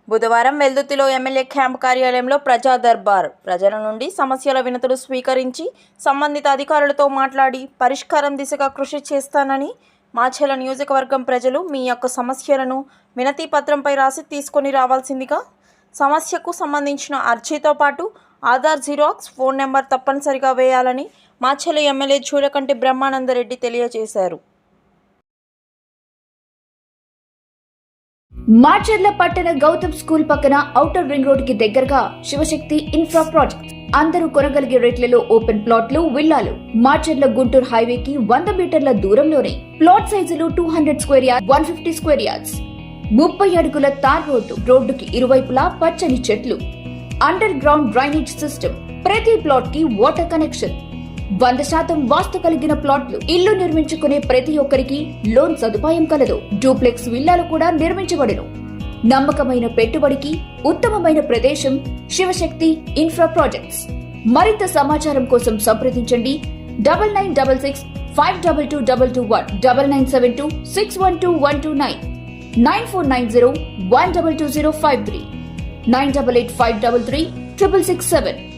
బుధవారం వెల్దుర్తిలో MLA camp కార్యాలయంలో ప్రజా దర్బార్ ప్రజల నుండి సమస్యల వినతులు స్వీకరించి సంబంధిత అధికారులతో మాట్లాడి పరిష్కారం దిశగా కృషి చేస్తానని మాచెల నియోజకవర్గం ప్రజలు మీ యొక్క సమస్యలను వినతి పత్రంపై రాసి తీసుకొని రావాల్సిందిగా సమస్యకు సంబంధించిన అర్జీతో పాటు ఆధార్ జిరాక్స్ ఫోన్ నెంబర్ తప్పనిసరిగా వేయాలని మాచెల ఎమ్మెల్యే చూడకంటి బ్రహ్మానందరెడ్డి తెలియజేశారు. మాచర్ల పట్టణ గౌతమ్ స్కూల్ పక్కన ఔటర్ రింగ్ రోడ్ కి దగ్గరగా శివశక్తి ఇన్ఫ్రా ప్రాజెక్ట్ అందరూ కొనగలిగే రేట్లలో ఓపెన్ ప్లాట్లు విల్లాలు మాచర్ల గుంటూరు హైవేకి 100 మీటర్ల దూరంలోనే ప్లాట్ సైజులు 200 స్క్వేర్ యార్డ్ 150 స్క్వేర్ యార్డ్స్ 30 అడుగుల తార్ రోడ్డుకి ఇరువైపులా పచ్చని చెట్లు అండర్ గ్రౌండ్ డ్రైనేజ్ సిస్టమ్ ప్రతి ప్లాట్ కి వాటర్ కనెక్షన్ 100% వాస్తు కలిగిన ప్లాట్లు ఇల్లు నిర్మించుకునే ప్రతి ఒక్కరికి లోన్ సదుపాయం కలదు. డూప్లెక్స్ విల్లాలు కూడా నిర్మించబడును. నమ్మకమైన పెట్టుబడికి ఉత్తమమైన ప్రదేశం శివశక్తి ఇన్ఫ్రా ప్రాజెక్ట్స్. మరింత సమాచారం కోసం సంప్రదించండి 9966522221 9972612129 9490122053 988533 6667.